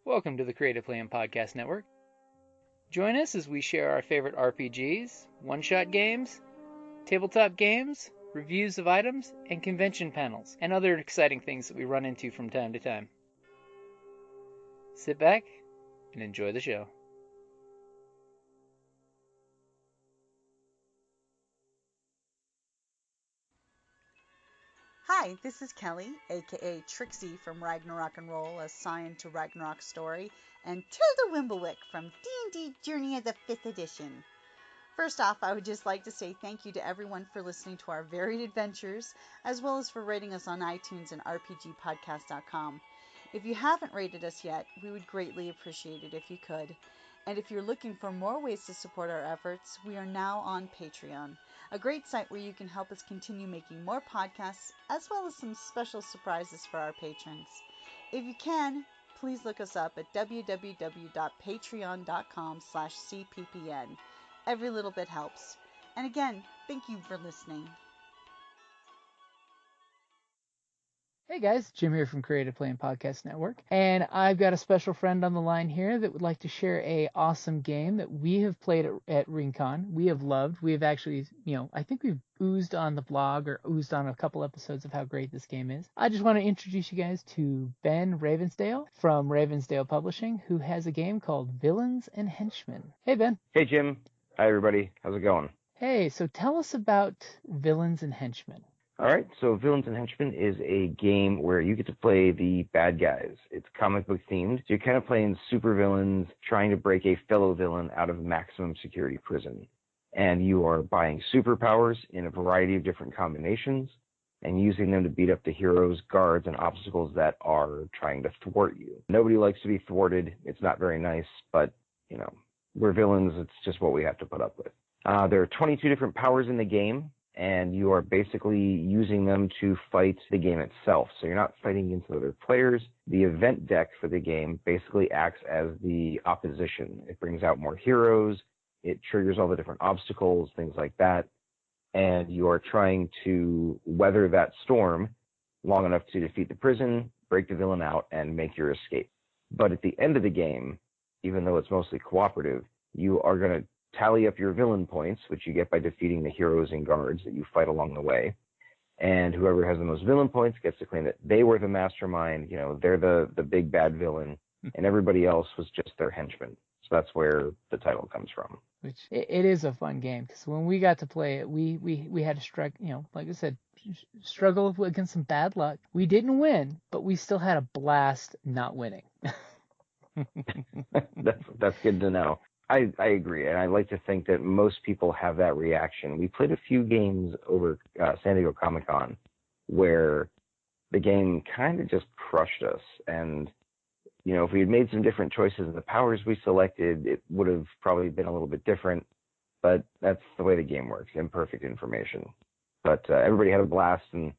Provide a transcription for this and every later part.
Welcome to the Creative Playing Podcast Network. Join us as we share our favorite RPGs, one-shot games, tabletop games, reviews of items, and convention panels, and other exciting things that we run into from time to time. Sit back and enjoy the show. Hi, this is Kelly, aka Trixie from Ragnarok and Roll, a Scion to Ragnarok story, and Tilda Wimblewick from D&D Journey of the 5th Edition. First off, I would just like to say thank you to everyone for listening to our varied adventures, as well as for rating us on iTunes and rpgpodcast.com. If you haven't rated us yet, we would greatly appreciate it if you could. And if you're looking for more ways to support our efforts, we are now on Patreon, a great site where you can help us continue making more podcasts, as well as some special surprises for our patrons. If you can, please look us up at www.patreon.com/cppn. Every little bit helps. And again, thank you for listening. Hey guys, Jim here from Creative Playing Podcast Network, and I've got a special friend on the line here that would like to share a awesome game that we have played at RinCon. We have loved. We have actually, I think we've oozed on the blog or oozed on a couple episodes of how great this game is. I just want to introduce you guys to Ben Ravensdale from Ravensdale Publishing, who has a game called Villains and Henchmen. Hey Ben. Hey Jim. Hi everybody. How's it going? Hey, so tell us about Villains and Henchmen. All right, so Villains and Henchmen is a game where you get to play the bad guys. It's comic book themed. So you're kind of playing supervillains trying to break a fellow villain out of maximum security prison. And you are buying superpowers in a variety of different combinations and using them to beat up the heroes, guards, and obstacles that are trying to thwart you. Nobody likes to be thwarted. It's not very nice, but, we're villains. It's just what we have to put up with. There are 22 different powers in the game, and you are basically using them to fight the game itself. So you're not fighting against other players. The event deck for the game basically acts as the opposition. It brings out more heroes. It triggers all the different obstacles, things like that. And you are trying to weather that storm long enough to defeat the prison, break the villain out, and make your escape. But at the end of the game, even though it's mostly cooperative, you are going to tally up your villain points, which you get by defeating the heroes and guards that you fight along the way. And whoever has the most villain points gets to claim that they were the mastermind, they're the big bad villain, and everybody else was just their henchman. So that's where the title comes from. Which it is a fun game, because when we got to play it, we had to like I said, struggle against some bad luck. We didn't win, but we still had a blast not winning. That's good to know. I agree, and I like to think that most people have that reaction. We played a few games over San Diego Cmic Con where the game kind of just crushed us. And, if we had made some different choices in the powers we selected, it would have probably been a little bit different. But that's the way the game works, imperfect information. But everybody had a blast, and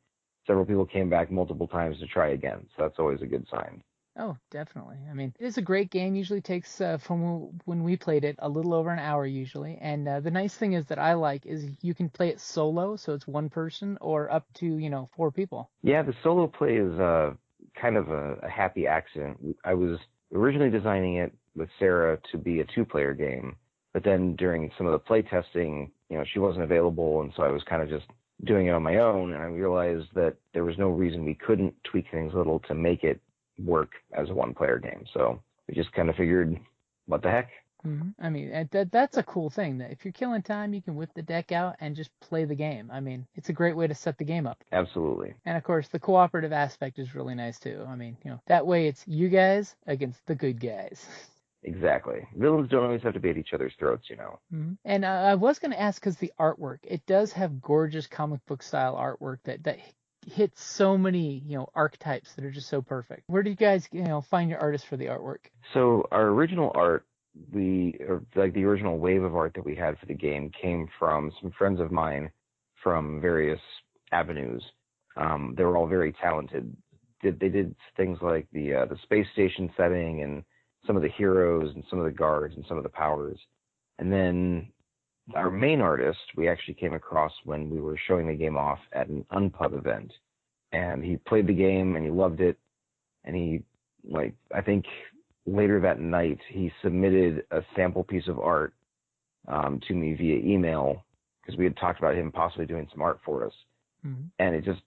several people came back multiple times to try again. So that's always a good sign. Oh, definitely. I mean, it is a great game. Usually takes, from when we played it, a little over an hour usually. And the nice thing is that I like is you can play it solo, so it's one person, or up to, 4 people. Yeah, the solo play is kind of a happy accident. I was originally designing it with Sarah to be a 2-player game, but then during some of the play testing, she wasn't available, and so I was kind of just doing it on my own, and I realized that there was no reason we couldn't tweak things a little to make it work as a 1-player game. So we just kind of figured, what the heck? Mm-hmm. I mean, that's a cool thing, that if you're killing time, you can whip the deck out and just play the game. I mean, it's a great way to set the game up. Absolutely. And of course, the cooperative aspect is really nice too. I mean, that way it's you guys against the good guys. Exactly. Villains don't always have to be at each other's throats, Mm-hmm. And I was going to ask, because the artwork, it does have gorgeous comic book style artwork that hits so many, archetypes that are just so perfect. Where do you guys, find your artists for the artwork? So our original art, the original wave of art that we had for the game came from some friends of mine from various avenues. They were all very talented. They did things like the space station setting and some of the heroes and some of the guards and some of the powers. And then our main artist, we actually came across when we were showing the game off at an Unpub event. And he played the game and he loved it. And he, I think later that night, he submitted a sample piece of art to me via email, because we had talked about him possibly doing some art for us. Mm-hmm. And it just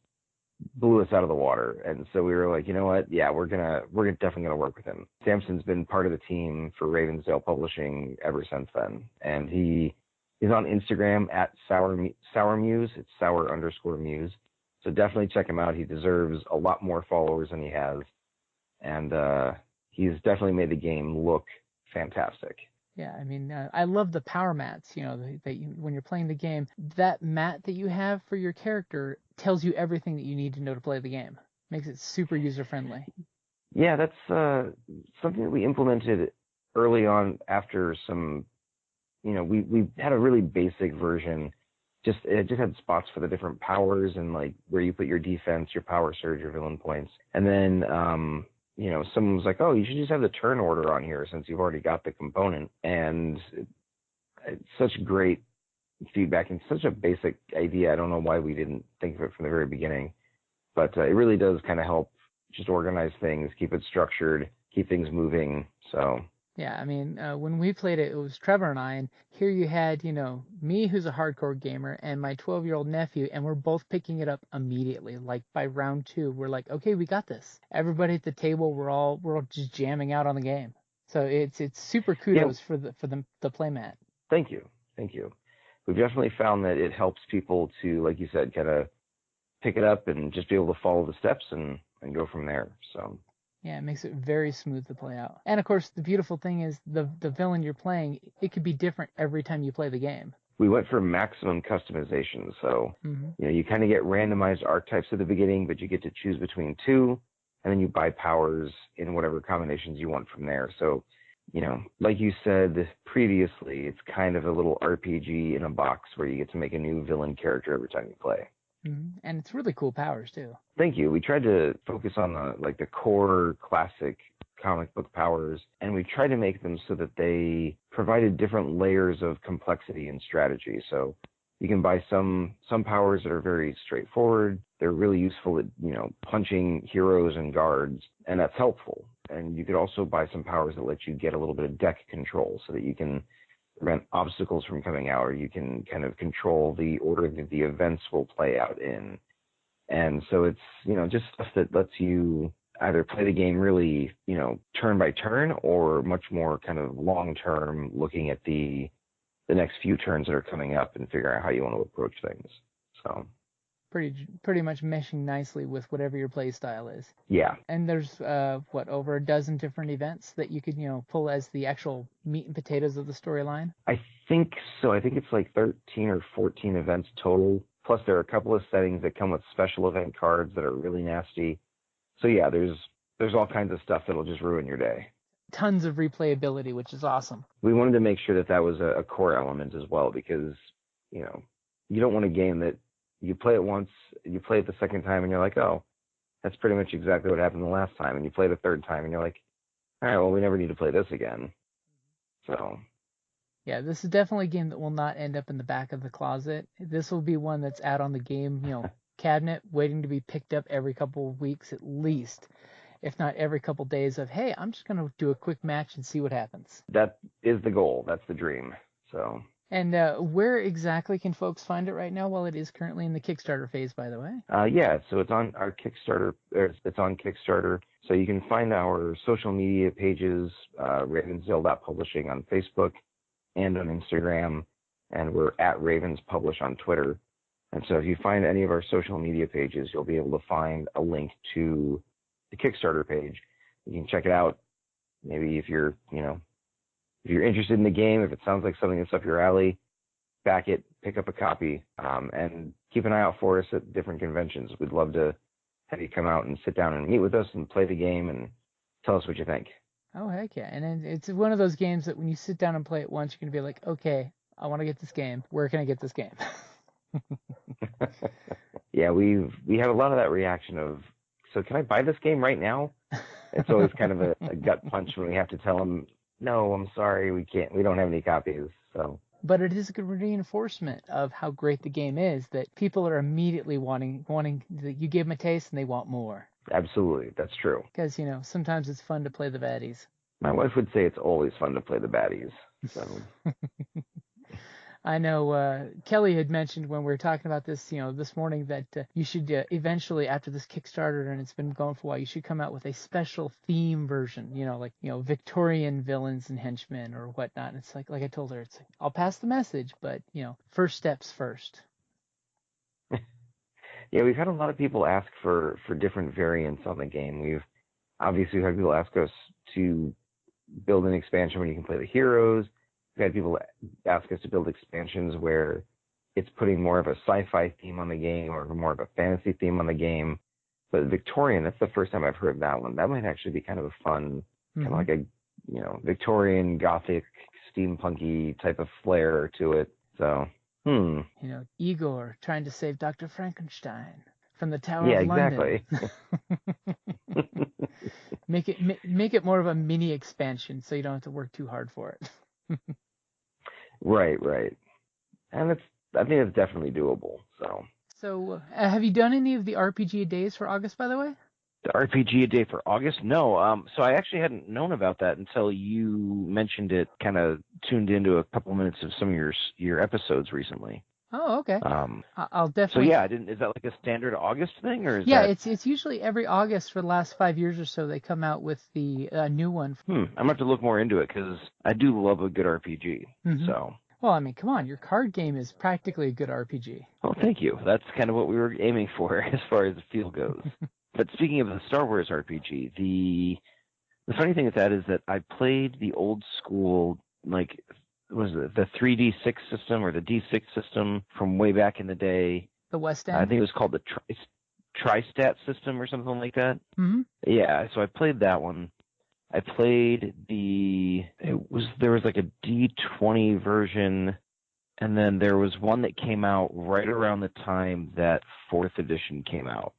blew us out of the water. And so we were like, you know what? Yeah, we're definitely gonna work with him. Samson's been part of the team for Ravensdale Publishing ever since then, and he's on Instagram at Sour Muse. It's sour_muse. So definitely check him out. He deserves a lot more followers than he has, and he's definitely made the game look fantastic. Yeah, I mean, I love the power mats, that you, when you're playing the game, that mat that you have for your character tells you everything that you need to know to play the game. Makes it super user-friendly. Yeah, that's something that we implemented early on after some, we had a really basic version. It just had spots for the different powers and like where you put your defense, your power surge, your villain points. And then someone was like, oh, you should just have the turn order on here since you've already got the component. And it's such great feedback and such a basic idea. I don't know why we didn't think of it from the very beginning, but it really does kind of help just organize things, keep it structured, keep things moving. So yeah, I mean, when we played it, it was Trevor and I, and here you had, me, who's a hardcore gamer, and my 12-year-old nephew, and we're both picking it up immediately. Like by round 2, we're like, okay, we got this. Everybody at the table, we're all just jamming out on the game. So it's super kudos for the playmat. Thank you. We've definitely found that it helps people to, like you said, kind of pick it up and just be able to follow the steps and go from there. So. Yeah, it makes it very smooth to play out. And of course, the beautiful thing is the villain you're playing, it could be different every time you play the game. We went for maximum customization. So, you kind of get randomized archetypes at the beginning, but you get to choose between 2, and then you buy powers in whatever combinations you want from there. So, like you said previously, it's kind of a little RPG in a box where you get to make a new villain character every time you play. Mm-hmm. And it's really cool powers too. Thank you. We tried to focus on the core classic comic book powers, and we tried to make them so that they provided different layers of complexity and strategy. So you can buy some powers that are very straightforward. They're really useful at punching heroes and guards, and that's helpful. And you could also buy some powers that let you get a little bit of deck control so that you can prevent obstacles from coming out, or you can kind of control the order that the events will play out in. And so it's, just stuff that lets you either play the game really, turn by turn, or much more kind of long term, looking at the next few turns that are coming up and figuring out how you want to approach things. So pretty much meshing nicely with whatever your play style is. Yeah. And there's over a dozen different events that you could pull as the actual meat and potatoes of the storyline. I think so. I think it's like 13 or 14 events total. Plus there are a couple of settings that come with special event cards that are really nasty. So yeah, there's all kinds of stuff that'll just ruin your day. Tons of replayability, which is awesome. We wanted to make sure that was a core element as well, because you don't want a game that you play it once, you play it the second time, and you're like, oh, that's pretty much exactly what happened the last time. And you play it a third time, and you're like, all right, well, we never need to play this again. So. Yeah, this is definitely a game that will not end up in the back of the closet. This will be one that's out on the game, cabinet, waiting to be picked up every couple of weeks at least, if not every couple of days of, hey, I'm just going to do a quick match and see what happens. That is the goal. That's the dream. So. And where exactly can folks find it right now? Well, it is currently in the Kickstarter phase, by the way. Yeah, so it's on our Kickstarter. It's on Kickstarter. So you can find our social media pages, Ravensdale Publishing on Facebook and on Instagram, and we're at Ravens Publish on Twitter. And so if you find any of our social media pages, you'll be able to find a link to the Kickstarter page. You can check it out. Maybe if you're interested in the game, if it sounds like something that's up your alley, back it, pick up a copy, and keep an eye out for us at different conventions. We'd love to have you come out and sit down and meet with us and play the game and tell us what you think. Oh, heck yeah. And then it's one of those games that when you sit down and play it once, you're going to be like, okay, I want to get this game. Where can I get this game? Yeah, we have a lot of that reaction of, so can I buy this game right now? It's always kind of a gut punch when we have to tell them, no, I'm sorry, we don't have any copies. So. But it is a good reinforcement of how great the game is, that people are immediately wanting that you give them a taste and they want more. Absolutely, that's true. Because, sometimes it's fun to play the baddies. My wife would say it's always fun to play the baddies. So. I know Kelly had mentioned when we were talking about this, this morning that you should eventually, after this Kickstarter, and it's been going for a while, you should come out with a special theme version, Victorian villains and henchmen or whatnot. And it's like I told her, it's like, I'll pass the message, but first steps first. Yeah, we've had a lot of people ask for different variants on the game. We've obviously had people ask us to build an expansion where you can play the heroes. We've had people ask us to build expansions where it's putting more of a sci-fi theme on the game or more of a fantasy theme on the game. But Victorian, that's the first time I've heard that one. That might actually be kind of a fun, kind of like a, Victorian, Gothic, steampunky type of flair to it. So, Igor trying to save Dr. Frankenstein from the Tower of London. Yeah, exactly. Make it more of a mini expansion so you don't have to work too hard for it. Right. And I think it's definitely doable. So have you done any of the RPG days for August, by the way? The RPG day for August? No. So I actually hadn't known about that until you mentioned it, kind of tuned into a couple minutes of some of your episodes recently. Oh, okay. I'll definitely. So yeah, is that like a standard August thing, or is yeah, that... it's usually every August for the last 5 years or so they come out with the new one. I'm gonna have to look more into it because I do love a good RPG. Mm-hmm. So. Well, I mean, come on, your card game is practically a good RPG. Well, thank you. That's kind of what we were aiming for as far as the feel goes. But speaking of the Star Wars RPG, the funny thing with that is that I played the old school, like, was it the 3D6 system or the D6 system from way back in the day? The West End? I think it was called the TriStat system or something like that. Mm-hmm. Yeah, so I played that one. I played there was like a D20 version, and then there was one that came out right around the time that 4th edition came out.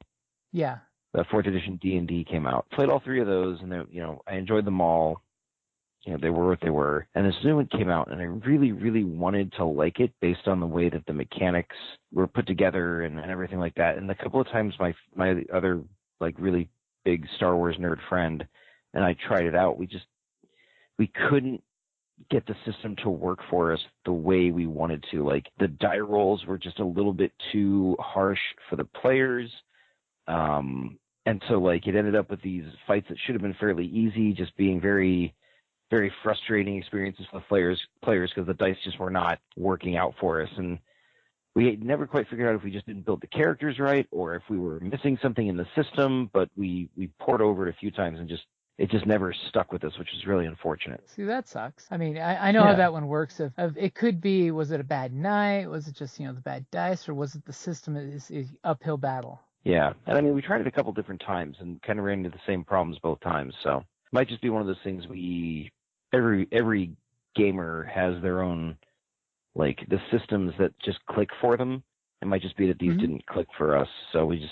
Yeah. The 4th edition D&D came out. Played all 3 of those, and I enjoyed them all. They were what they were. And this new one came out, and I really, really wanted to like it based on the way that the mechanics were put together and everything like that. And a couple of times my other, like, really big Star Wars nerd friend and I tried it out, we couldn't get the system to work for us the way we wanted to. Like, the die rolls were just a little bit too harsh for the players. And so, like, it ended up with these fights that should have been fairly easy, just being very, very frustrating experiences for the players because the dice just were not working out for us. And we never quite figured out if we just didn't build the characters right or if we were missing something in the system, but we poured over it a few times and it just never stuck with us, which is really unfortunate. See, that sucks. I mean, I know how that one works. It could be, was it a bad night? Was it just, the bad dice? Or was it the system is uphill battle? Yeah. And I mean, we tried it a couple different times and kind of ran into the same problems both times. So it might just be one of those things every gamer has their own, like, the systems that just click for them. It might just be that these didn't click for us. So we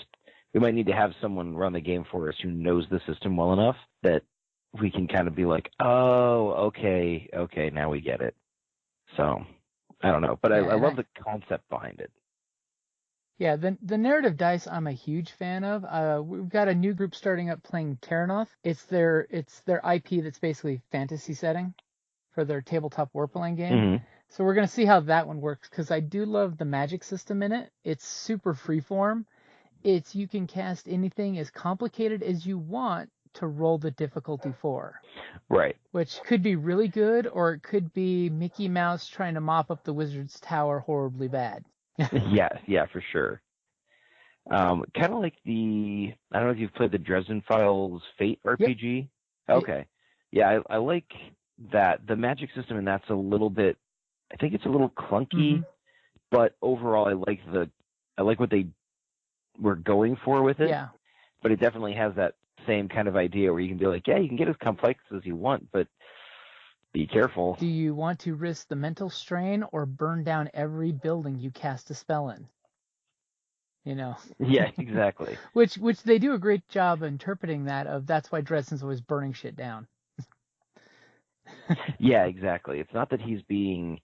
might need to have someone run the game for us who knows the system well enough that we can kind of be like, oh, okay, now we get it. So I don't know, but I love the concept behind it. Yeah, the narrative dice I'm a huge fan of. We've got a new group starting up playing Terranoth. It's their IP that's basically fantasy setting for their tabletop warplaying game. Mm-hmm. So we're going to see how that one works because I do love the magic system in it. It's super freeform. You can cast anything as complicated as you want to roll the difficulty for. Right. Which could be really good, or it could be Mickey Mouse trying to mop up the wizard's tower horribly bad. Yeah, for sure. Kind of like I don't know if you've played the Dresden Files Fate RPG. Yep. Okay. Yeah, I like that. The magic system in that's a little bit, I think it's a little clunky, but overall I like what they were going for with it. Yeah. But it definitely has that same kind of idea where you can be like, yeah, you can get as complex as you want, but be careful. Do you want to risk the mental strain or burn down every building you cast a spell in? Yeah, exactly. which they do a great job interpreting that's why Dresden's always burning shit down. Yeah, exactly. It's not that he's being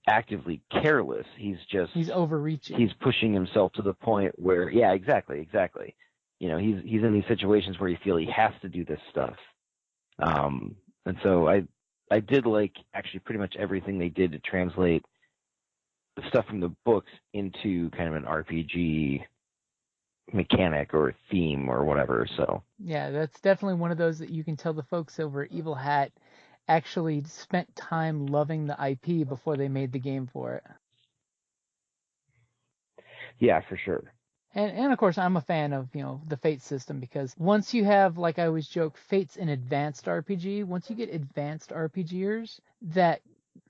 actively careless. He's overreaching. He's pushing himself to the point where, yeah, exactly. He's in these situations where you feel he has to do this stuff. And so I did like actually pretty much everything they did to translate the stuff from the books into kind of an RPG mechanic or theme or whatever. So Yeah, that's definitely one of those that you can tell the folks over at Evil Hat actually spent time loving the IP before they made the game for it. yeah, for sure. And of course, I'm a fan of, the Fate system, because once you have, like I always joke, Fate's an advanced RPG. Once you get advanced RPGers that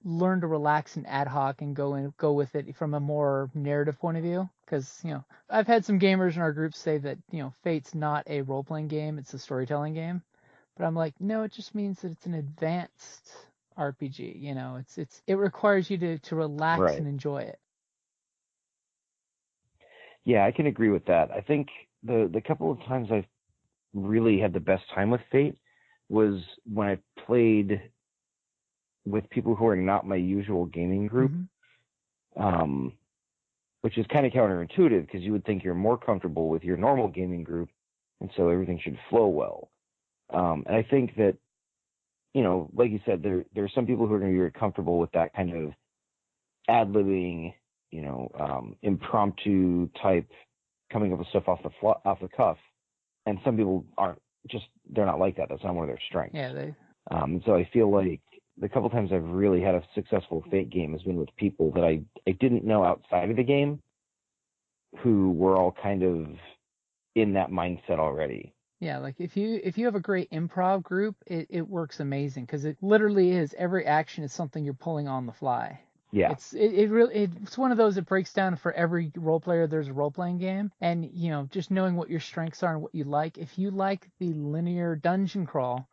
learn to relax and ad hoc and go with it from a more narrative point of view, because, I've had some gamers in our group say that, Fate's not a role-playing game, it's a storytelling game. But I'm like, no, it just means that it's an advanced RPG. It requires you to relax Right. and enjoy it. Yeah, I can agree with that. I think the couple of times I've really had the best time with Fate was when I played with people who are not my usual gaming group, which is kind of counterintuitive because you would think you're more comfortable with your normal gaming group, and so everything should flow well. And I think that, like you said, there are some people who are going to be very comfortable with that kind of ad-libbing, impromptu type coming up with stuff off the cuff, and some people aren't. They're not like that. That's not one of their strengths. Yeah, So I feel like the couple times I've really had a successful Fate game has been with people that I didn't know outside of the game, who were all kind of in that mindset already. Yeah, like if you have a great improv group, it works amazing, because it literally is, every action is something you're pulling on the fly. Yeah. It's one of those that breaks down for every role player. There's a role playing game, and just knowing what your strengths are and what you like. If you like the linear dungeon crawl,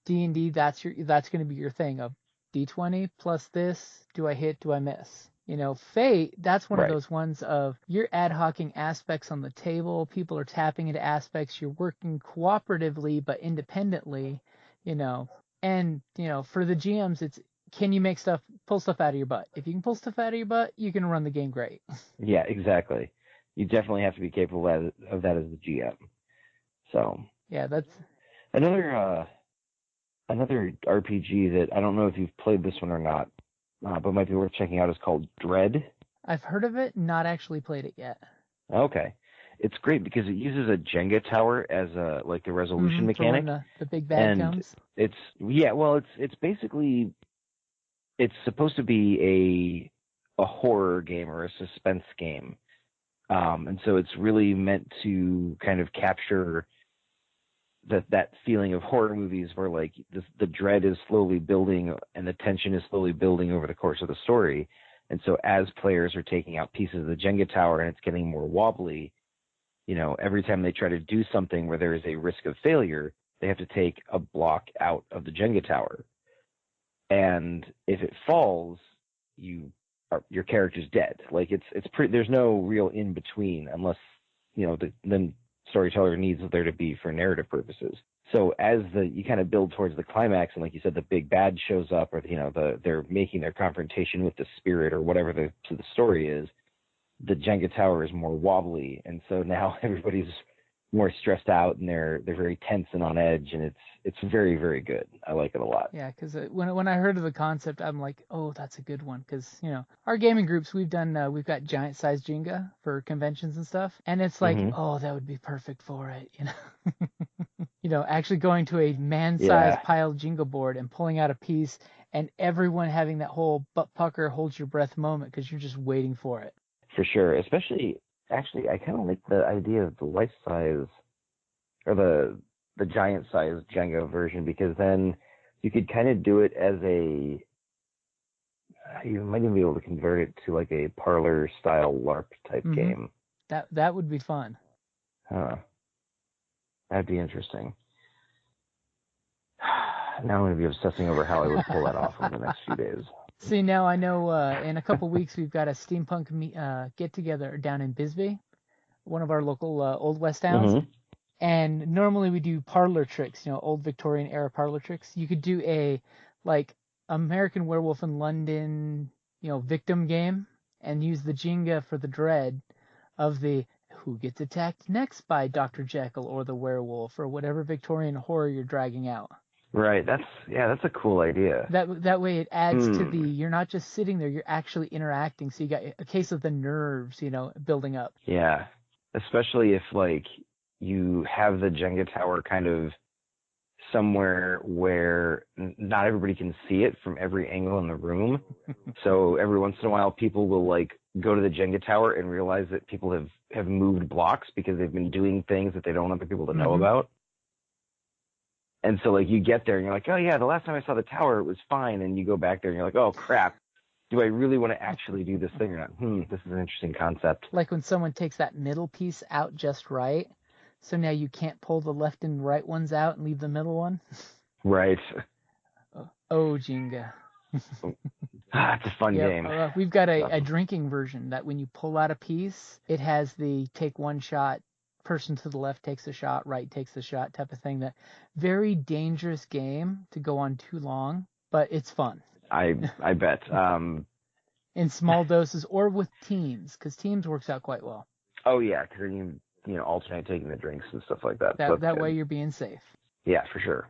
D&D, that's going to be your thing of D20 plus this. Do I hit? Do I miss? Fate, that's one of those ones of you're ad hocing aspects on the table. People are tapping into aspects. You're working cooperatively but independently, and, for the GMs, it's, can you pull stuff out of your butt? If you can pull stuff out of your butt, you can run the game great. Yeah, exactly. You definitely have to be capable of that as the GM. So yeah, that's another RPG that I don't know if you've played this one or not, but might be worth checking out is called Dread. I've heard of it, not actually played it yet. Okay. It's great because it uses a Jenga tower as the resolution mechanic. For when the big bad comes. It's basically, it's supposed to be a horror game or a suspense game. And so it's really meant to kind of capture that feeling of horror movies where like the dread is slowly building and the tension is slowly building over the course of the story. And so as players are taking out pieces of the Jenga tower and it's getting more wobbly, every time they try to do something where there is a risk of failure, they have to take a block out of the Jenga tower. And if it falls, your character's dead. Like there's no real in between unless, the storyteller needs there to be for narrative purposes. So as you kind of build towards the climax, and like you said, the big bad shows up, or they're making their confrontation with the spirit or whatever the story is, the Jenga tower is more wobbly, and so now everybody's more stressed out and they're very tense and on edge, and it's very, very good. I like it a lot. Yeah, because when I heard of the concept, I'm like, oh, that's a good one, because our gaming groups, we've got giant size Jenga for conventions and stuff, and it's like, oh, that would be perfect for it, actually going to a man-sized pile Jenga board and pulling out a piece, and everyone having that whole butt pucker, hold your breath moment, because you're just waiting for it. For sure, especially, actually, I kind of like the idea of the life size or the giant size Jenga version, because then you could kind of do it as you might even be able to convert it to like a parlor style LARP type game. That would be fun. Huh. That'd be interesting. Now I'm going to be obsessing over how I would pull that off over the next few days. See, now I know in a couple weeks we've got a steampunk get-together down in Bisbee, one of our local Old West towns. And normally we do parlor tricks, old Victorian era parlor tricks. You could do a, like, American Werewolf in London, victim game, and use the Jenga for the dread of the who gets attacked next by Dr. Jekyll or the werewolf or whatever Victorian horror you're dragging out. Right. That's a cool idea. That way it adds to you're not just sitting there, you're actually interacting. So you got a case of the nerves, building up. Yeah. Especially if like you have the Jenga tower kind of somewhere where not everybody can see it from every angle in the room. So every once in a while people will like go to the Jenga tower and realize that people have moved blocks because they've been doing things that they don't want other people to know about. And so like you get there and you're like, oh yeah, the last time I saw the tower it was fine, and you go back there and you're like, oh crap, do I really want to actually do this thing or not? This is an interesting concept. Like when someone takes that middle piece out just right, so now you can't pull the left and right ones out and leave the middle one. Right. Oh, Jenga. It's a fun game. We've got a drinking version that when you pull out a piece, it has the take one shot, person to the left takes a shot, right takes the shot type of thing. That very dangerous game to go on too long, but it's fun. I bet. In small doses or with teams, because teams works out quite well. Oh yeah, because you alternate taking the drinks and stuff like that. That way you're being safe. Yeah, for sure.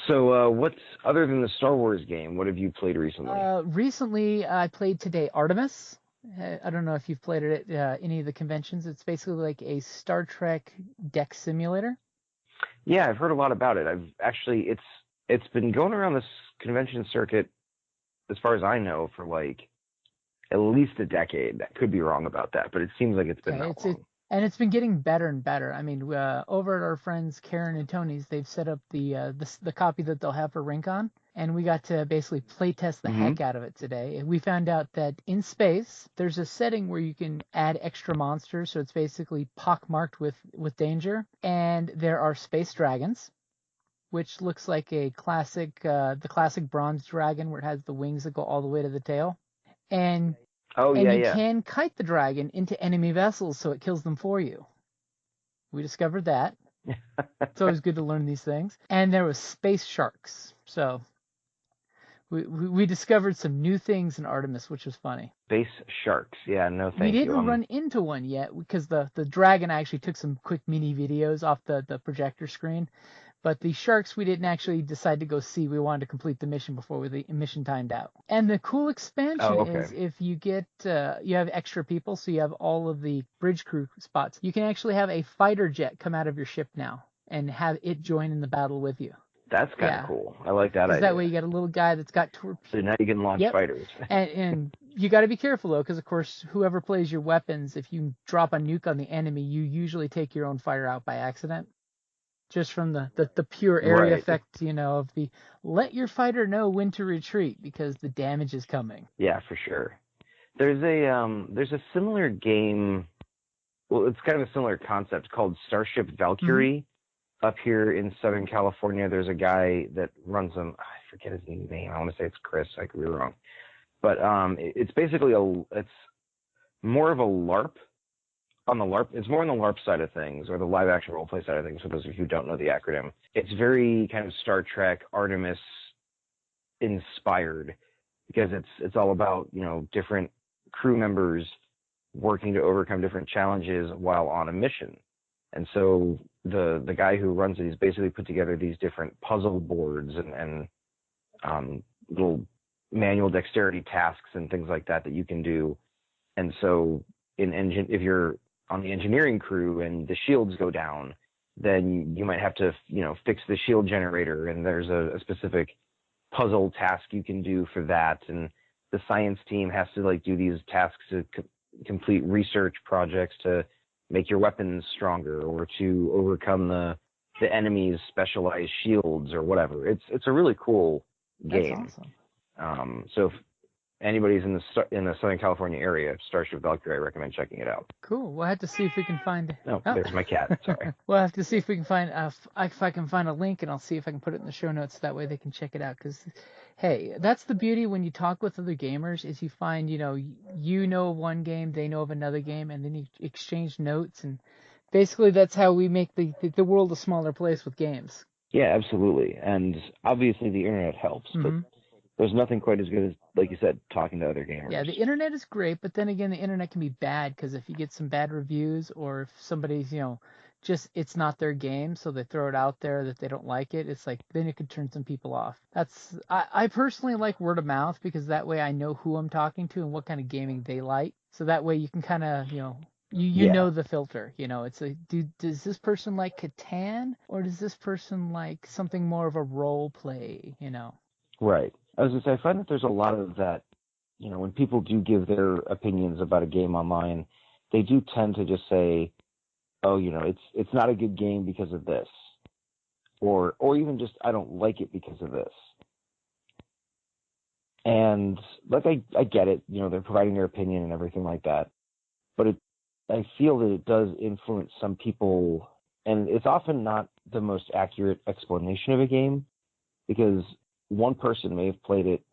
So what's other than the Star Wars game? What have you played recently? Recently, I played today Artemis. I don't know if you've played it at any of the conventions. It's basically like a Star Trek deck simulator. Yeah, I've heard a lot about it. I've actually it's been going around this convention circuit, as far as I know, for like at least a decade. I could be wrong about that, but it seems like it's been that long. And it's been getting better and better. I mean, over at our friends Karen and Tony's, they've set up the copy that they'll have for RinCon, and we got to basically play test the heck out of it today. We found out that in space, there's a setting where you can add extra monsters, so it's basically pockmarked with danger, and there are space dragons, which looks like a classic, the classic bronze dragon where it has the wings that go all the way to the tail, and you can kite the dragon into enemy vessels so it kills them for you. We discovered that. It's always good to learn these things. And there was space sharks. So we discovered some new things in Artemis, which was funny. Space sharks. Yeah, no thank you. We didn't run into one yet because the dragon actually took some quick mini videos off the projector screen. But the sharks we didn't actually decide to go see. We wanted to complete the mission before the mission timed out. And the cool expansion is if you get, you have extra people, so you have all of the bridge crew spots. You can actually have a fighter jet come out of your ship now and have it join in the battle with you. That's kind of cool. I like that idea. That way you got a little guy that's got torpedoes. So now you can launch fighters. and you got to be careful, though, because, of course, whoever plays your weapons, if you drop a nuke on the enemy, you usually take your own fighter out by accident. Just from the pure area effect, of the let your fighter know when to retreat because the damage is coming. Yeah, for sure. There's a similar game. Well, it's kind of a similar concept called Starship Valkyrie. Up here in Southern California, there's a guy that runs them. I forget his name. I want to say it's Chris. I could be wrong. But it's basically it's more of a LARP. It's more on the LARP side of things, or the live action roleplay side of things, for those of you who don't know the acronym. It's very kind of Star Trek, Artemis inspired, because it's all about, different crew members working to overcome different challenges while on a mission. And so the guy who runs it, he's basically put together these different puzzle boards and little manual dexterity tasks and things like that you can do. And so if you're on the engineering crew and the shields go down, then you might have to, fix the shield generator, and there's a specific puzzle task you can do for that. And the science team has to do these tasks to complete research projects to make your weapons stronger or to overcome the enemy's specialized shields or whatever. It's a really cool game. That's awesome. So if anybody's in the Southern California area, Starship Valkyrie, I recommend checking it out. Cool. We'll have to see if we can find. Oh, there's my cat. Sorry. We'll have to see if we can find if I can find a link, and I'll see if I can put it in the show notes. That way they can check it out. Because, hey, that's the beauty when you talk with other gamers is you find you know of one game, they know of another game, and then you exchange notes, and basically that's how we make the world a smaller place with games. Yeah, absolutely. And obviously the internet helps, but there's nothing quite as good as, like you said, talking to other gamers. Yeah, the internet is great, but then again, the internet can be bad because if you get some bad reviews or if somebody's, just it's not their game, so they throw it out there that they don't like it, it's like then it could turn some people off. I personally like word of mouth because that way I know who I'm talking to and what kind of gaming they like. So that way you can kind of, you know the filter. It's like, does this person like Catan or does this person like something more of a role play? Right. I was going to say, I find that there's a lot of that, when people do give their opinions about a game online, they do tend to just say, oh, it's not a good game because of this. Or even just, I don't like it because of this. And, like, I get it, they're providing their opinion and everything like that. But I feel that it does influence some people, and it's often not the most accurate explanation of a game, because one person may have played it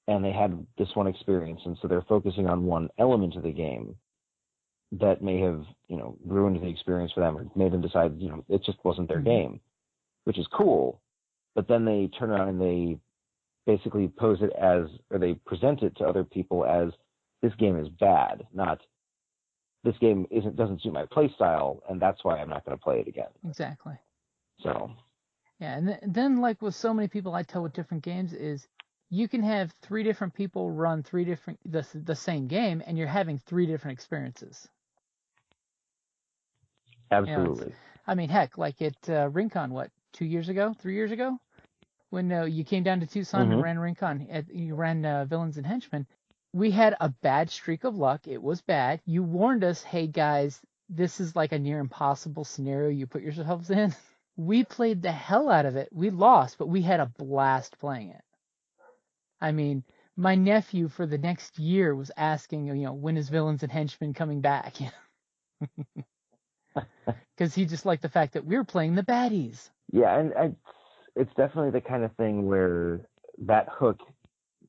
and they had this one experience, and so they're focusing on one element of the game that may have, ruined the experience for them or made them decide, it just wasn't their game, which is cool. But then they turn around and they basically pose it as, or they present it to other people as, this game is bad, not this game doesn't suit my play style, and that's why I'm not going to play it again. Exactly. So. Yeah, and then like with so many people I tell with different games is, you can have 3 different people run the same game, and you're having 3 different experiences. Absolutely. Heck, like at RinCon, 2 years ago, 3 years ago, when you came down to Tucson and ran RinCon, you ran Villains and Henchmen, we had a bad streak of luck. It was bad. You warned us, hey guys, this is like a near impossible scenario you put yourselves in. We played the hell out of it. We lost, but we had a blast playing it. My nephew for the next year was asking, when is Villains and Henchmen coming back? Because he just liked the fact that we were playing the baddies. Yeah, and it's definitely the kind of thing where that hook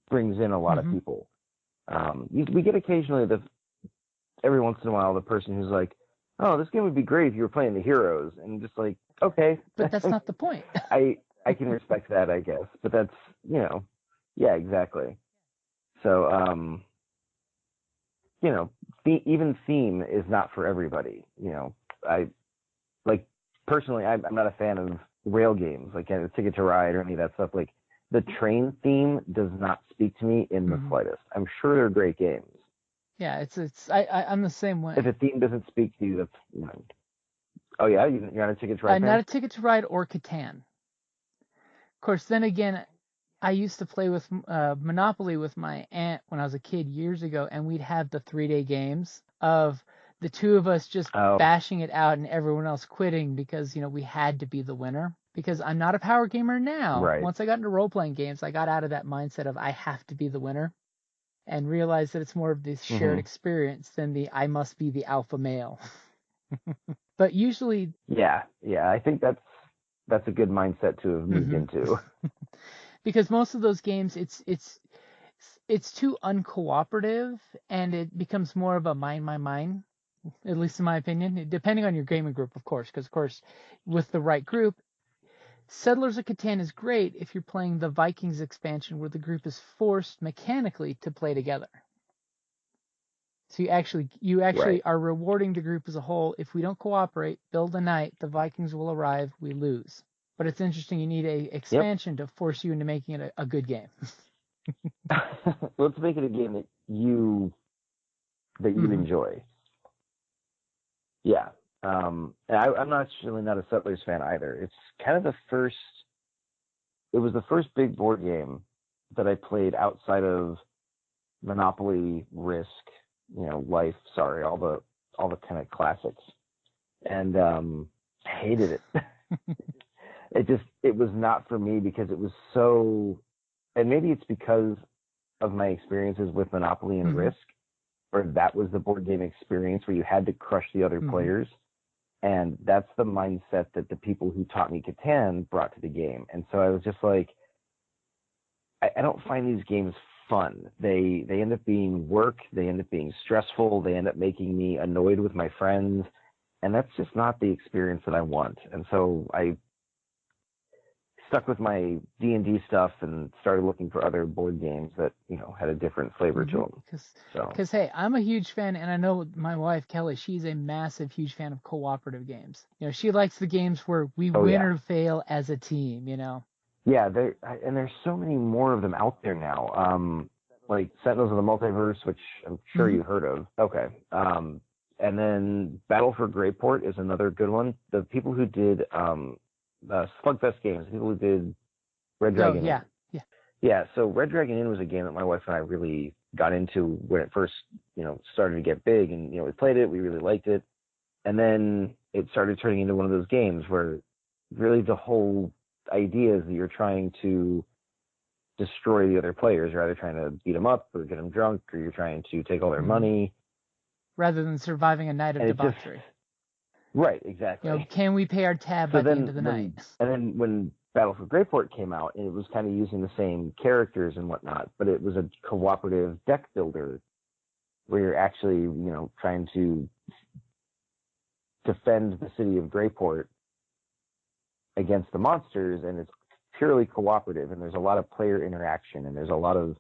brings in a lot of people. We get occasionally every once in a while the person who's like, oh, this game would be great if you were playing the heroes, and just like, okay. But that's not the point. I can respect that, I guess, but that's, yeah, exactly. So, even theme is not for everybody. Personally, I'm not a fan of rail games, like Ticket to Ride or any of that stuff. Like, the train theme does not speak to me in the slightest. I'm sure they're great games. Yeah, I'm the same way. If a theme doesn't speak to you, that's, oh yeah, you're not a Ticket to Ride fan? Not a Ticket to Ride or Catan. Of course, then again, I used to play with Monopoly with my aunt when I was a kid years ago, and we'd have the 3-day games of the 2 of us just bashing it out and everyone else quitting because, we had to be the winner. Because I'm not a power gamer now. Right. Once I got into role-playing games, I got out of that mindset of I have to be the winner and realized that it's more of this shared experience than the I must be the alpha male. But usually... Yeah, I think that's a good mindset to have moved into. Because most of those games, it's too uncooperative, and it becomes more of a mine, at least in my opinion, depending on your gaming group, of course. Because, of course, with the right group, Settlers of Catan is great if you're playing the Vikings expansion where the group is forced mechanically to play together. So you actually are rewarding the group as a whole. If we don't cooperate, build a night, the Vikings will arrive, we lose. But it's interesting, you need a expansion to force you into making it a good game. Let's make it a game that you enjoy. Yeah. And I'm actually not a Settlers fan either. It's kind of it was the first big board game that I played outside of Monopoly, Risk, Life, all the kind of classics. And hated it. It was not for me because it was so, and maybe it's because of my experiences with Monopoly and Risk, where that was the board game experience where you had to crush the other players. And that's the mindset that the people who taught me Catan brought to the game. And so I was just like, I don't find these games fun. They end up being work. They end up being stressful. They end up making me annoyed with my friends. And that's just not the experience that I want. And so I stuck with my D&D stuff and started looking for other board games that, had a different flavor to them. Because, hey, I'm a huge fan, and I know my wife, Kelly, she's a massive, huge fan of cooperative games. She likes the games where we win or fail as a team, Yeah, and there's so many more of them out there now. Like Sentinels of the Multiverse, which I'm sure you heard of. Okay. And then Battle for Greyport is another good one. The people who did Slugfest Games, the people who did Red Dragon Inn. Yeah, so Red Dragon Inn was a game that my wife and I really got into when it first, started to get big. And, we played it, we really liked it. And then it started turning into one of those games where really the whole idea is that you're trying to destroy the other players. You're either trying to beat them up or get them drunk, or you're trying to take all their money. Rather than surviving a night of debauchery. Right, exactly. Can we pay our tab by the end of the night? And then when Battle for Greyport came out, and it was kind of using the same characters and whatnot, but it was a cooperative deck builder where you're actually, trying to defend the city of Greyport against the monsters, and it's purely cooperative, and there's a lot of player interaction, and there's a lot of,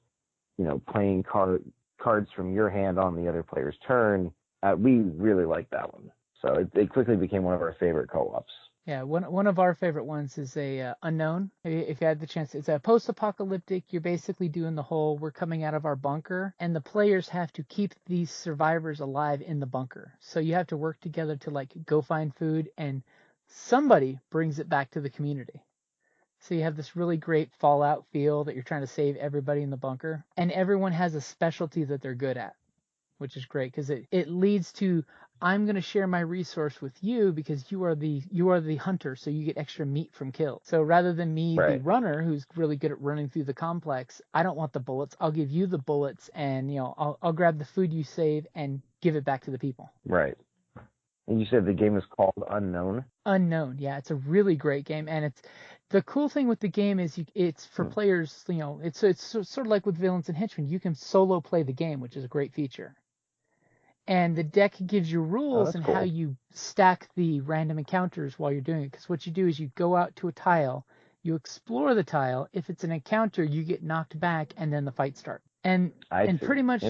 playing cards from your hand on the other player's turn. We really like that one. So it quickly became one of our favorite co-ops. Yeah, one of our favorite ones is a Unknown. If you had the chance, it's a post-apocalyptic. You're basically doing the whole, we're coming out of our bunker, and the players have to keep these survivors alive in the bunker. So you have to work together to go find food, and somebody brings it back to the community. So you have this really great Fallout feel that you're trying to save everybody in the bunker, and everyone has a specialty that they're good at, which is great because it leads to, I'm going to share my resource with you because you are the hunter, so you get extra meat from kills. So rather than me, the runner, who's really good at running through the complex, I don't want the bullets. I'll give you the bullets, and I'll grab the food you save and give it back to the people. Right. And you said the game is called Unknown? Unknown, yeah. It's a really great game, and the cool thing with the game is it's for players, it's sort of like with Villains and Henchmen. You can solo play the game, which is a great feature. And the deck gives you rules and how you stack the random encounters while you're doing it. Because what you do is you go out to a tile, you explore the tile. If it's an encounter, you get knocked back, and then the fight starts. And pretty much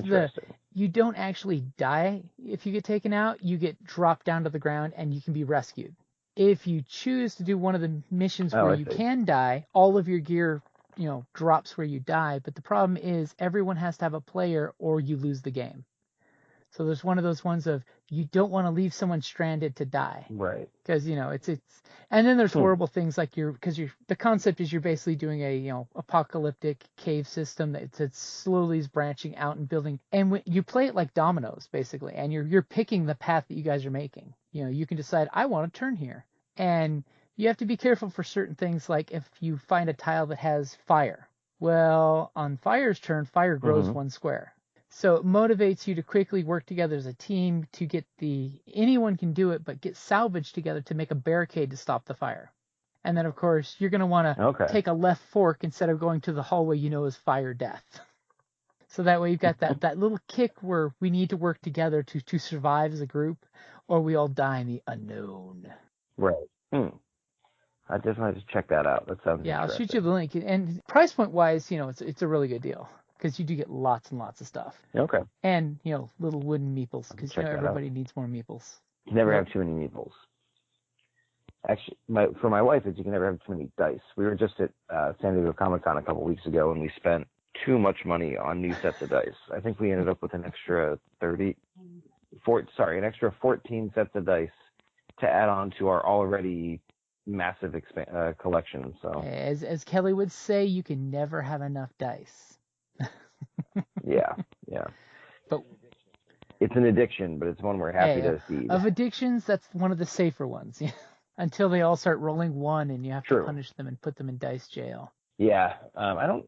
you don't actually die if you get taken out. You get dropped down to the ground, and you can be rescued. If you choose to do one of the missions where you can die, all of your gear, drops where you die. But the problem is everyone has to have a player, or you lose the game. So there's one of those ones of you don't want to leave someone stranded to die. Right. Because, it's, and then there's horrible things like the concept is you're basically doing a, apocalyptic cave system that slowly is branching out and building. And when you play it like dominoes, basically, and you're picking the path that you guys are making. You can decide, I want to turn here. And you have to be careful for certain things, like if you find a tile that has fire. Well, on fire's turn, fire grows one square. So it motivates you to quickly work together as a team to get anyone can do it, but get salvage together to make a barricade to stop the fire. And then, of course, you're going to want to take a left fork instead of going to the hallway is fire death. So that way you've got that little kick where we need to work together to survive as a group, or we all die in the unknown. Right. I definitely have to check that out. That sounds interesting. I'll shoot you the link. And price point wise, it's a really good deal. Because you do get lots and lots of stuff. Okay. And, little wooden meeples, because everybody needs more meeples. You never have too many meeples. Actually, for my wife, you can never have too many dice. We were just at San Diego Comic Con a couple weeks ago, and we spent too much money on new sets of dice. I think we ended up with an extra 14 sets of dice to add on to our already massive collection. So, as Kelly would say, you can never have enough dice. Yeah. But it's an addiction, but it's one we're happy to see. Of addictions, that's one of the safer ones. Until they all start rolling one, and you have to punish them and put them in dice jail. Yeah, I don't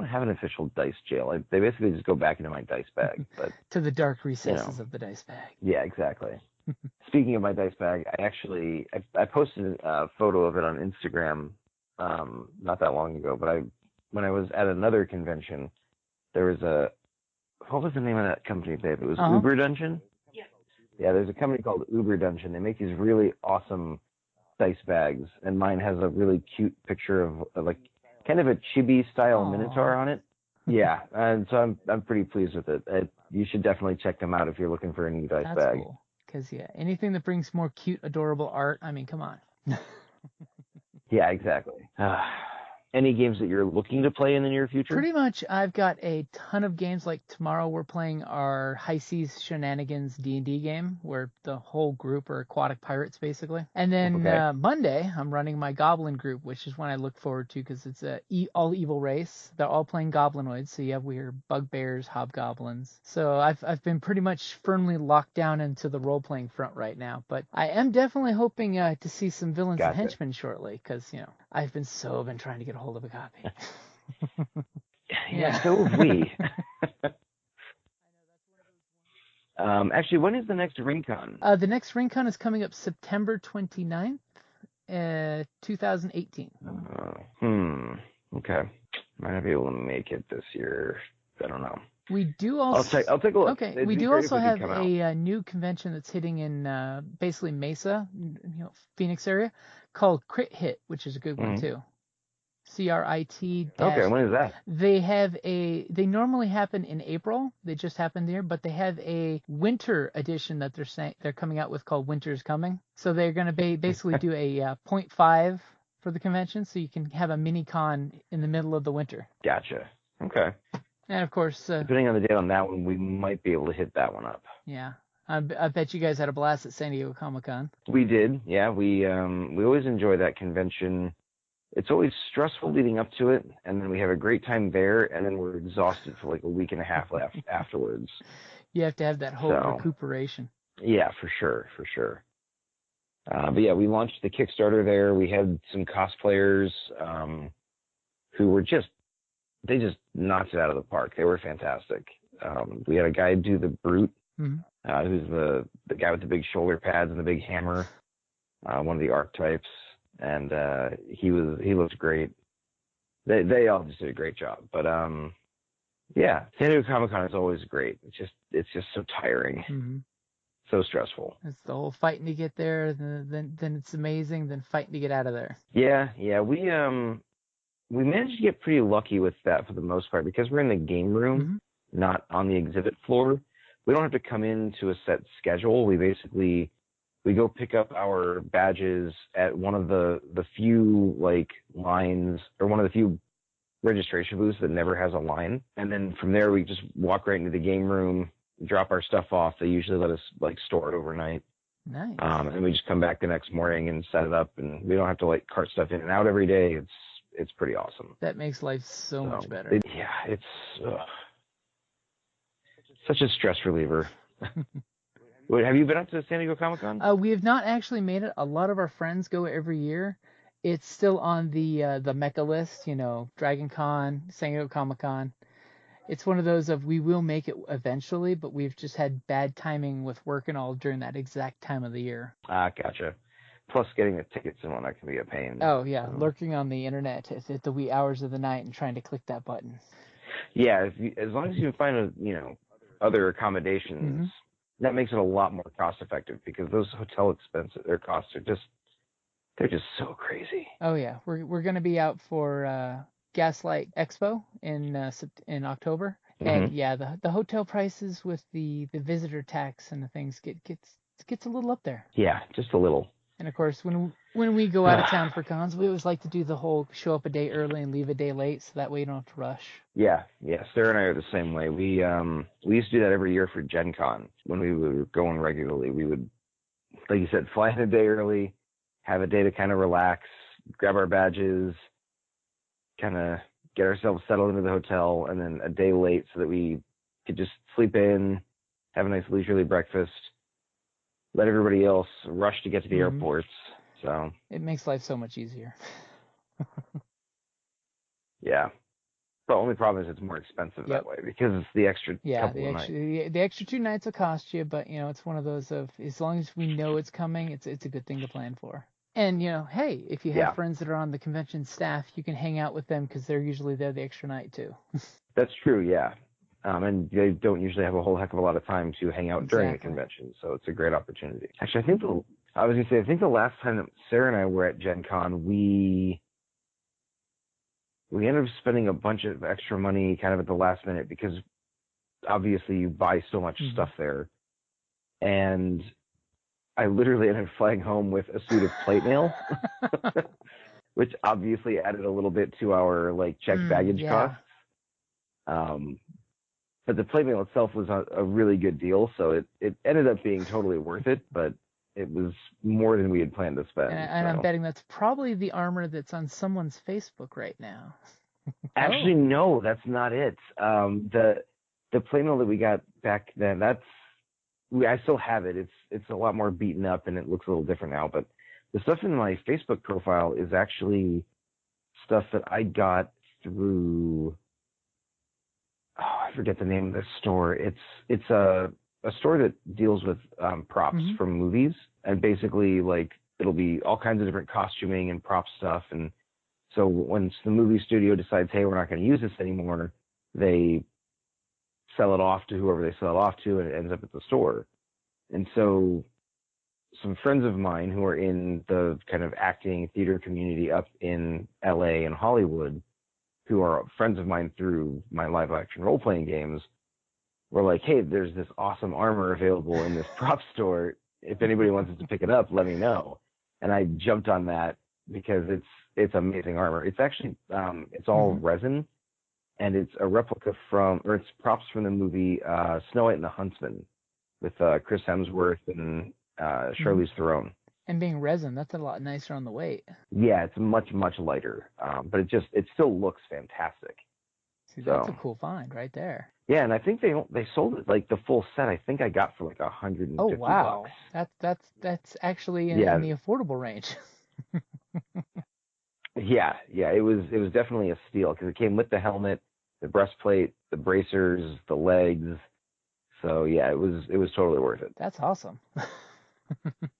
have an official dice jail. They basically just go back into my dice bag, but to the dark recesses of the dice bag. Yeah, exactly. Speaking of my dice bag, I posted a photo of it on Instagram not that long ago, but when I was at another convention, there was what was the name of that company, babe? It was Uber Dungeon? Yeah, there's a company called Uber Dungeon. They make these really awesome dice bags, and mine has a really cute picture of like kind of a chibi style Aw. minotaur on it. Yeah, and so I'm pretty pleased with it. You should definitely check them out if you're looking for a new dice That's bag. cool. Because, yeah, anything that brings more cute, adorable art, I mean, come on. Yeah, exactly. Any games that you're looking to play in the near future? Pretty much, I've got a ton of games. Like tomorrow, we're playing our High Seas Shenanigans D&D game, where the whole group are aquatic pirates, basically. And then Monday, I'm running my Goblin group, which is one I look forward to because it's a all evil race. They're all playing Goblinoids, so you have weird bugbears, hobgoblins. So I've been pretty much firmly locked down into the role-playing front right now. But I am definitely hoping to see some villains and henchmen shortly, because I've been trying to get a hold of a copy. Yeah, so have we. Actually, when is the next RinCon? The next RinCon is coming up September 29th, 2018. Okay. Might not be able to make it this year. I don't know. We do also. I'll take a look. Okay. We do also have a new convention that's hitting in basically Mesa, Phoenix area, called Crit Hit, which is a good one too. CRIT. Okay, when is that? They normally happen in April. They just happened there, but they have a winter edition that they're coming out with called Winter's Coming. So they're going to basically do a 0.5 for the convention, so you can have a mini con in the middle of the winter. Gotcha. Okay. And of course, depending on the date on that one, we might be able to hit that one up. Yeah. I bet you guys had a blast at San Diego Comic-Con. We did. Yeah, we always enjoy that convention. It's always stressful leading up to it, and then we have a great time there, and then we're exhausted for like a week and a half left afterwards. You have to have that whole recuperation. Yeah, for sure. But yeah, we launched the Kickstarter there. We had some cosplayers who were they just knocked it out of the park. They were fantastic. We had a guy do the Brute, who's the guy with the big shoulder pads and the big hammer, one of the archetypes. And he looked great. They all just did a great job. But yeah, San Diego Comic-Con is always great. It's just so tiring, so stressful. It's the whole fighting to get there, then it's amazing, then fighting to get out of there. Yeah. We managed to get pretty lucky with that for the most part because we're in the game room, not on the exhibit floor. We don't have to come into a set schedule. We go pick up our badges at one of the few lines, or one of the few registration booths that never has a line. And then from there, we just walk right into the game room, drop our stuff off. They usually let us store it overnight. Nice. And we just come back the next morning and set it up, and we don't have to cart stuff in and out every day. It's pretty awesome. That makes life so much better. It's such a stress reliever. Wait, have you been up to San Diego Comic-Con? We have not actually made it. A lot of our friends go every year. It's still on the Mecca list, Dragon Con, San Diego Comic-Con. It's one of those of we will make it eventually, but we've just had bad timing with work and all during that exact time of the year. Gotcha. Plus, getting the tickets and whatnot can be a pain. Oh, yeah. Lurking on the internet at the wee hours of the night and trying to click that button. Yeah, as long as you can find, other accommodations, that makes it a lot more cost-effective because those hotel expenses, their costs are they're just so crazy. Oh, yeah. We're going to be out for Gaslight Expo in October. And, yeah, the hotel prices with the visitor tax and the things gets a little up there. Yeah, just a little. And of course, when we go out of town for cons, we always like to do the whole show up a day early and leave a day late, so that way you don't have to rush. Yeah. Sarah and I are the same way. We used to do that every year for Gen Con. When we were going regularly, we would, like you said, fly in a day early, have a day to kind of relax, grab our badges, kind of get ourselves settled into the hotel, and then a day late so that we could just sleep in, have a nice leisurely breakfast, let everybody else rush to get to the airports. So it makes life so much easier. Yeah. The only problem is it's more expensive that way because it's the extra couple of nights. The extra 2 nights will cost you, but it's one of those of as long as we know it's coming, it's a good thing to plan for. And hey, if you have friends that are on the convention staff, you can hang out with them because they're usually there the extra night too. That's true, yeah. And they don't usually have a whole heck of a lot of time to hang out during the convention, so it's a great opportunity. Actually, I think I was going to say, I think the last time that Sarah and I were at Gen Con, we ended up spending a bunch of extra money kind of at the last minute because obviously you buy so much stuff there. And I literally ended up flying home with a suit of plate mail, which obviously added a little bit to our checked baggage costs. But the plate mail itself was a really good deal, so it ended up being totally worth it, but it was more than we had planned to spend. And I'm betting that's probably the armor that's on someone's Facebook right now. Actually, no, that's not it. The plate mail that we got back then, I still have it. It's a lot more beaten up and it looks a little different now, but the stuff in my Facebook profile is actually stuff that I got through, I forget the name of the store. It's a store that deals with props from movies, and basically it'll be all kinds of different costuming and prop stuff. And so once the movie studio decides, hey, we're not going to use this anymore, they sell it off to whoever they sell it off to, and it ends up at the store. And so some friends of mine who are in the kind of acting theater community up in LA and Hollywood, who are friends of mine through my live action role playing games, were like, hey, there's this awesome armor available in this prop store. If anybody wants to pick it up, let me know. And I jumped on that because it's amazing armor. It's actually it's all resin, and it's a replica it's props from the movie Snow White and the Huntsman with Chris Hemsworth and Charlize Theron. And being resin, that's a lot nicer on the weight. Yeah, it's much, much lighter, but it still looks fantastic. See, that's a cool find right there. Yeah, and I think they sold it the full set. I think I got for $150. Oh wow, that's actually in the affordable range. Yeah, it was definitely a steal because it came with the helmet, the breastplate, the bracers, the legs. So yeah, it was totally worth it. That's awesome.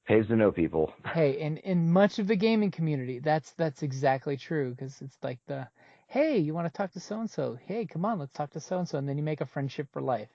Pays to know people. Hey, in much of the gaming community, that's exactly true, because it's like hey, you want to talk to so and so? Hey, come on, let's talk to so and so, and then you make a friendship for life.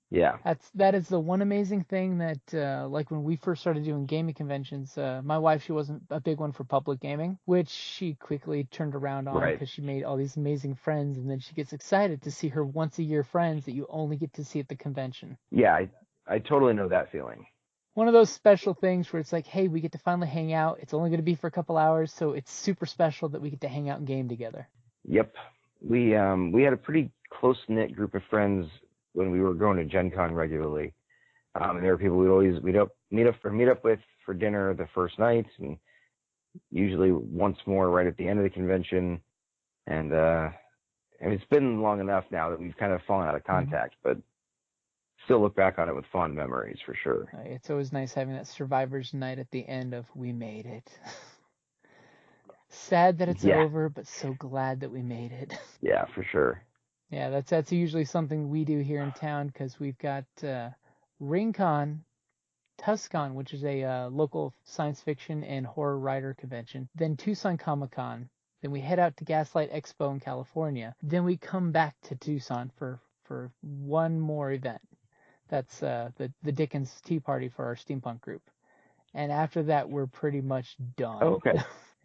Yeah. That is the one amazing thing that when we first started doing gaming conventions, my wife, she wasn't a big one for public gaming, which she quickly turned around on because she made all these amazing friends, and then she gets excited to see her once a year friends that you only get to see at the convention. Yeah, I totally know that feeling. One of those special things where it's like, hey, we get to finally hang out. It's only going to be for a couple hours, so it's super special that we get to hang out and game together. Yep. We had a pretty close-knit group of friends when we were going to Gen Con regularly. And there were people we'd always meet up with for dinner the first night, and usually once more right at the end of the convention. And it's been long enough now that we've kind of fallen out of contact, but still look back on it with fond memories for sure. It's always nice having that survivor's night at the end of we made it. Sad that it's over, but so glad that we made it. Yeah, for sure. Yeah, that's usually something we do here in town, because we've got RinCon, TusCon, which is a local science fiction and horror writer convention, then Tucson Cmic Con, then we head out to Gaslight Expo in California, then we come back to Tucson for one more event. That's the Dickens Tea Party for our steampunk group, and after that we're pretty much done. Oh, okay.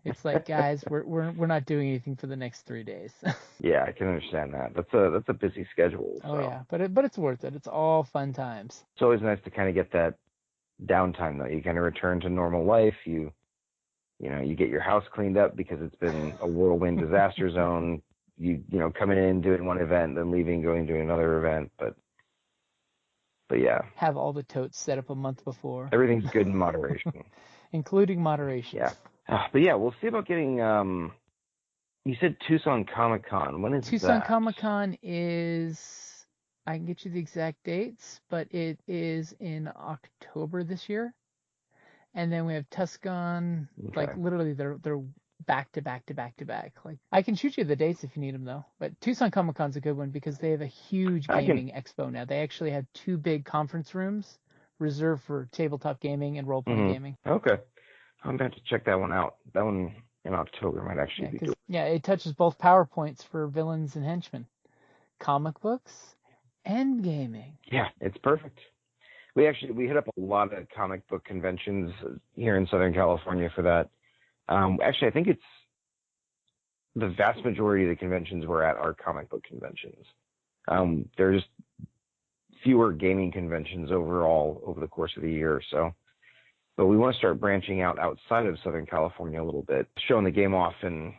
It's like, guys, we're not doing anything for the next 3 days. Yeah, I can understand that. That's a busy schedule. Oh yeah, but it's worth it. It's all fun times. It's always nice to kind of get that downtime though. You kind of return to normal life. You get your house cleaned up because it's been a whirlwind disaster zone. You coming in, doing one event, then leaving, going to another event, but yeah. Have all the totes set up a month before. Everything's good in moderation. Including moderation. Yeah. But yeah, we'll see about getting, you said Tucson Cmic Con. When is Tucson that? Cmic Con is, I can get you the exact dates, but it is in October this year. And then we have TusCon, literally they're back to back to back to back. I can shoot you the dates if you need them though. But Tucson Cmic Con's a good one because they have a huge gaming expo now. They actually have 2 big conference rooms reserved for tabletop gaming and role-playing gaming. Okay. I'm about to check that one out. That one in October might actually be good. Yeah, it touches both PowerPoints for villains and henchmen, comic books, and gaming. Yeah, it's perfect. We hit up a lot of comic book conventions here in Southern California for that. Actually, I think it's the vast majority of the conventions we're at are comic book conventions. There's fewer gaming conventions overall over the course of the year, so. But we want to start branching out outside of Southern California a little bit, showing the game off in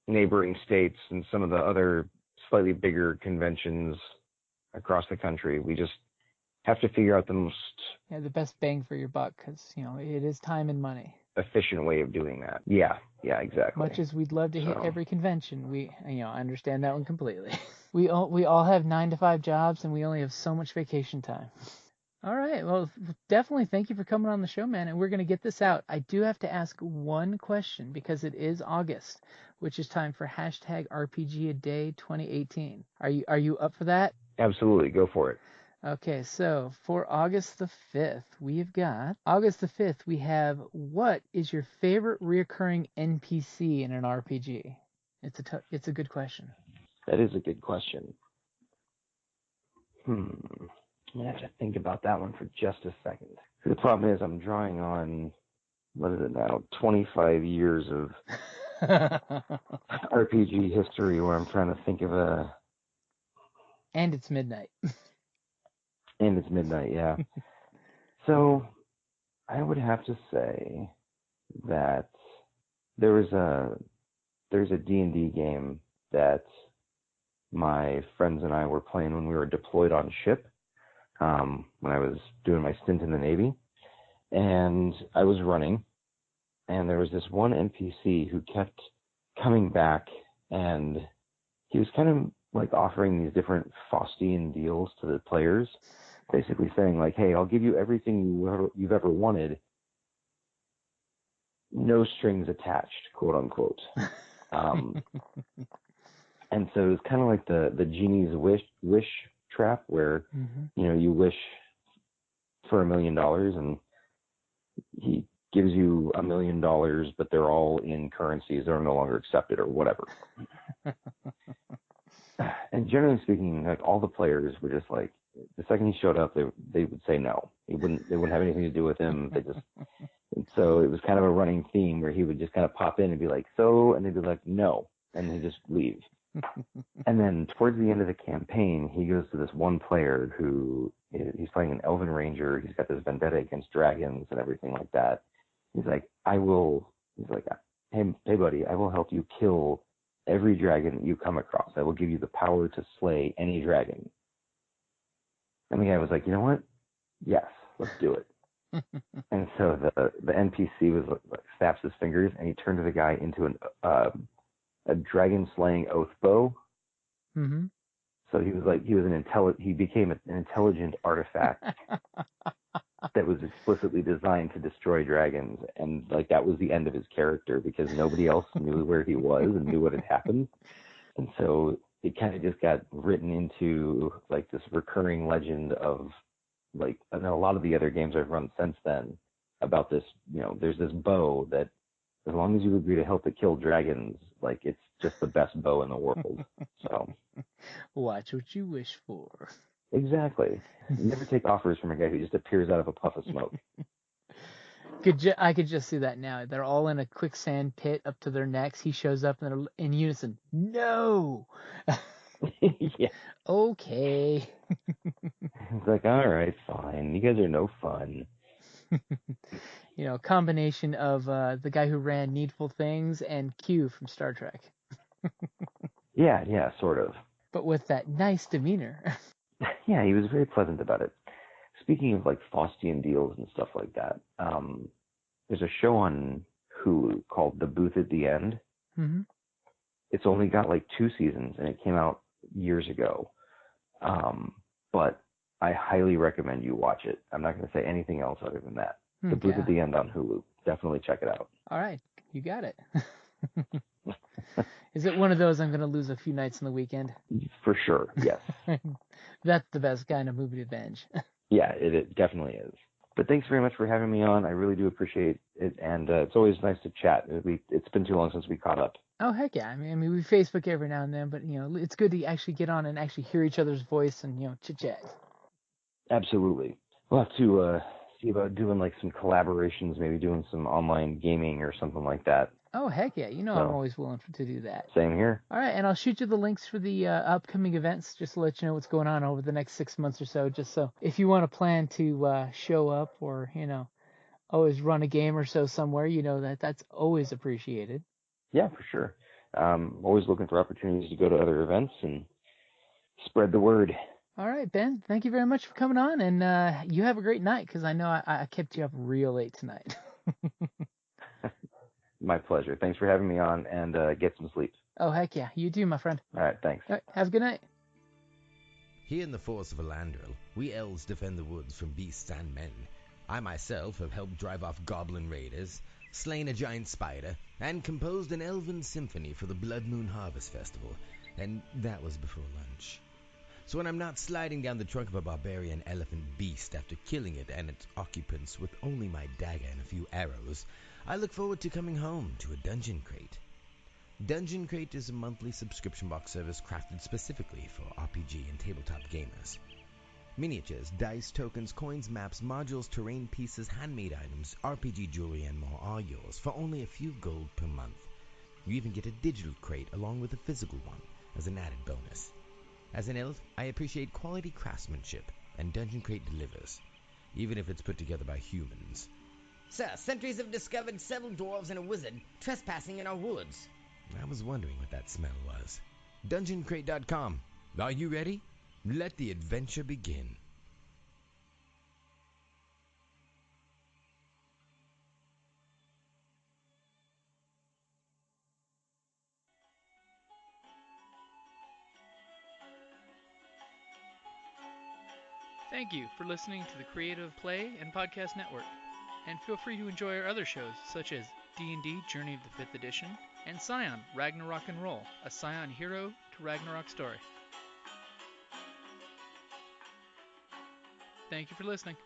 neighboring states and some of the other slightly bigger conventions across the country. We just have to figure out the best bang for your buck, because it is time and money. Efficient way of doing that. Yeah, exactly. Much as we'd love to hit every convention, I understand that one completely. We all have 9-to-5 jobs, and we only have so much vacation time. All right, well, definitely thank you for coming on the show, man, and we're going to get this out. I do have to ask one question, because it is August, which is time for #RPGAday 2018. Are you up for that? Absolutely, go for it. Okay, so for August the 5th, we have what is your favorite reoccurring NPC in an RPG? It's a good question. That is a good question. I'm going to have to think about that one for just a second. The problem is I'm drawing on, 25 years of RPG history where I'm trying to think of a... And it's midnight. And it's midnight, yeah. So I would have to say that there's a D&D game that my friends and I were playing when we were deployed on ship, when I was doing my stint in the Navy. And I was running, and there was this one NPC who kept coming back, and he was kind of like offering these different Faustian deals to the players, basically saying like, hey, I'll give you everything you've ever wanted, no strings attached, quote unquote. And so it was kind of like the genie's wish trap, where you wish for $1 million and he gives you $1 million, but they're all in currencies that are no longer accepted or whatever. And generally speaking, like all the players were just like, the second he showed up, they would say no. They wouldn't have anything to do with him. And so it was kind of a running theme where he would just kind of pop in and be like, so, and they'd be like, no, and he'd just leave. And then towards the end of the campaign, he goes to this one player who he's playing an Elven Ranger. He's got this vendetta against dragons and everything like that. He's like, hey buddy, I will help you kill every dragon you come across. I will give you the power to slay any dragon. And the guy was like, you know what? Yes, let's do it. And so the NPC was like snaps his fingers, and he turned the guy into a dragon slaying oath bow. Mm-hmm. So he became an intelligent artifact that was explicitly designed to destroy dragons, and like that was the end of his character because nobody else knew where he was and knew what had happened. And so it kind of just got written into like this recurring legend of like, and a lot of the other games I've run since then about this, there's this bow that as long as you agree to help it kill dragons, like it's just the best bow in the world. So watch what you wish for. Exactly. You never take offers from a guy who just appears out of a puff of smoke. I could just see that now. They're all in a quicksand pit up to their necks. He shows up and they're in unison. No. Yeah. Okay. It's like, all right, fine. You guys are no fun. Combination of the guy who ran Needful Things and Q from Star Trek. Yeah, sort of. But with that nice demeanor. Yeah, he was very pleasant about it. Speaking of like Faustian deals and stuff like that, there's a show on Hulu called The Booth at the End. Mm-hmm. It's only got like 2 seasons, and it came out years ago. But I highly recommend you watch it. I'm not going to say anything else other than that. The Booth at the End on Hulu. Definitely check it out. All right, you got it. Is it one of those I'm going to lose a few nights in the weekend? For sure, yes. That's the best kind of movie to binge. Yeah, it definitely is. But thanks very much for having me on. I really do appreciate it, and it's always nice to chat. It's been too long since we caught up. Oh, heck yeah. I mean, we Facebook every now and then, but, it's good to actually get on and actually hear each other's voice and, chit-chat. Absolutely. We'll have to see about doing like some collaborations, maybe doing some online gaming or something like that. Oh, heck yeah. I'm So, always willing to do that. same here. All right, and I'll shoot you the links for the upcoming events just to let you know what's going on over the next 6 months or so, just so if you want to plan to show up or, always run a game or so somewhere, that's always appreciated. Yeah, for sure. Always looking for opportunities to go to other events and spread the word. All right, Ben, thank you very much for coming on, and you have a great night, because I know I kept you up real late tonight. My pleasure. Thanks for having me on, and get some sleep. Oh, heck yeah. You too, my friend. All right, thanks. All right, have a good night. Here in the force of Elandril, we elves defend the woods from beasts and men. I myself have helped drive off goblin raiders, slain a giant spider, and composed an elven symphony for the Blood Moon Harvest Festival, and that was before lunch. So when I'm not sliding down the trunk of a barbarian elephant beast after killing it and its occupants with only my dagger and a few arrows, I look forward to coming home to a Dungeon Crate. Dungeon Crate is a monthly subscription box service crafted specifically for RPG and tabletop gamers. Miniatures, dice, tokens, coins, maps, modules, terrain pieces, handmade items, RPG jewelry, and more are yours for only a few gold per month. You even get a digital crate along with a physical one as an added bonus. As an elf, I appreciate quality craftsmanship, and Dungeon Crate delivers, even if it's put together by humans. Sir, sentries have discovered several dwarves and a wizard trespassing in our woods. I was wondering what that smell was. DungeonCrate.com. Are you ready? Let the adventure begin. Thank you for listening to the Creative Play and Podcast Network. And feel free to enjoy our other shows, such as D&D Journey of the 5th Edition and Scion Ragnarok and Roll, a Scion hero to Ragnarok story. Thank you for listening.